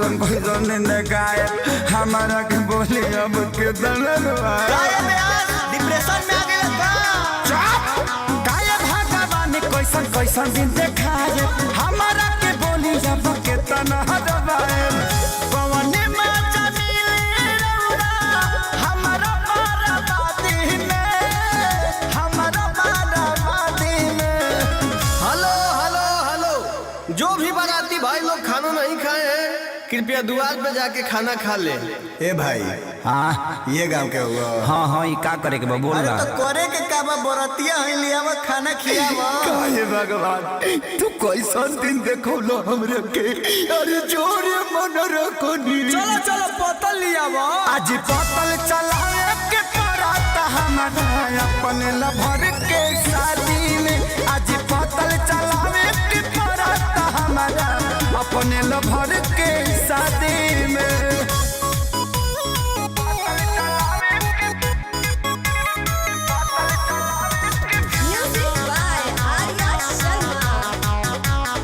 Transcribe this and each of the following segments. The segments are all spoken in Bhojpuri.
कैसन कैसन ने गाय हमारा के बोली अब के डिप्रेशन में आ गया गाय भगवान कैसन कैसन दिन देखाए हमारा के बोली अब के तना दबाए पवने में जमीले रौरा हमारा बाराबादी में हेलो हेलो हेलो जो भी बाराती भाई लोग खाना नहीं खाए हैं कृपया द्वार पे जाके खाना खा ले। ए भाई हाँ ये गांव के हुआ हाँ ये का करे के बा बोल अरे रहा तो करे के का बा बरतिया है लियावा खाना खियावा काहे भगवान तू कैसन दिन देखो लो हमरे के अरे जोरे मन रखो नी चलो चलो पतल लियावा आज पतल चलाए के पराता हमारा अपने लभर के शादी में आज पतल चलावे के पराता हमारा अपने लभर के शादी में Music by Arya Sharma.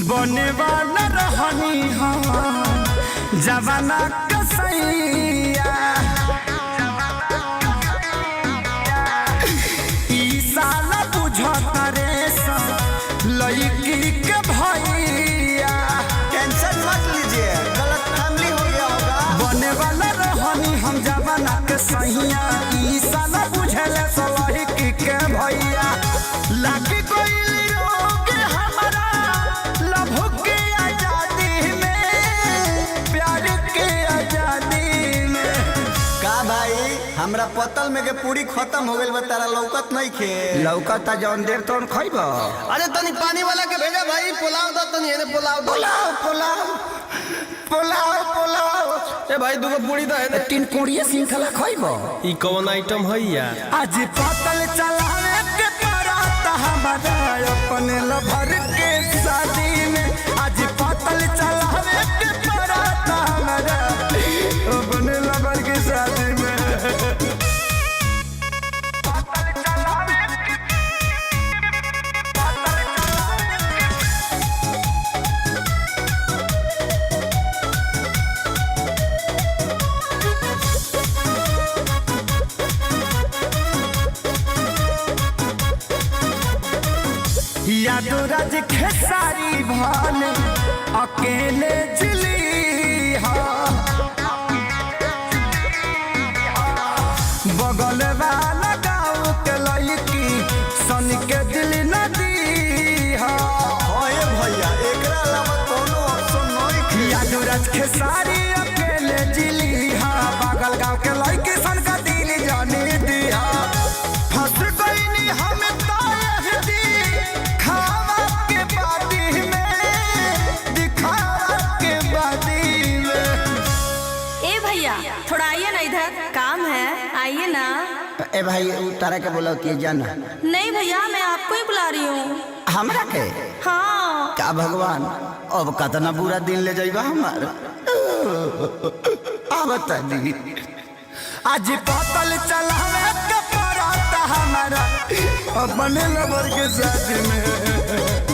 बने वाला रहनी हम जवाना कसैया ई साला बुझत रे लड़की के भैया टेंशन मत लीजिए गलत फैमिली हो गया होगा बने वाला रहनी हम जवाना कसैया ई साला बुझले लड़की के भैया लागी कोई रोग हमारा लभ के आजादी में प्यार के आजादी में का भाई हमरा पतल में के पूरी खत्म हो गइल बा तारा लौकत नहीं खे लौकता जौन देर तौन खइब अरे तनी पानी वाला के भेजा भाई पुलाव दो तनी एने पुलाव दो पुलाव पुलाव पुलाव पुलाव ए भाई दूगो पूरी दो एने तीन कोड़िए श्रृंखला खइब ई कौन आइटम है यार आज पतल चलावे के पराता हमारा अपने लभर के शादी में आज पतल चलावे के पराता हमारा अपने लभर के शादी में पतल चलावे के यादो राज खेसारी भाले अकेले जिली बगल वाला गाँव के लड़की सन के दिल नदी ओए भैया एकरा अलावा कोनो ऑप्शन नहीं खे यादो राज खेसारी अकेले जिली बगल गाँव के लड़की सन का दिल जानी दिया फंस गई हम तायहदी खावा के बादी में दिखावा के बादी में ए भैया थोड़ा आइए ना इधर काम है आइए ना। ए भाई तारा के बोला कि जाना नहीं भैया मैं आपको ही बुला रही हूँ। हमरा के हाँ का भगवान अब कतना बुरा दिन ले जाइबा हमार बता दी आज पतल चलावे के पराता हमारा अपने लबर के साथ में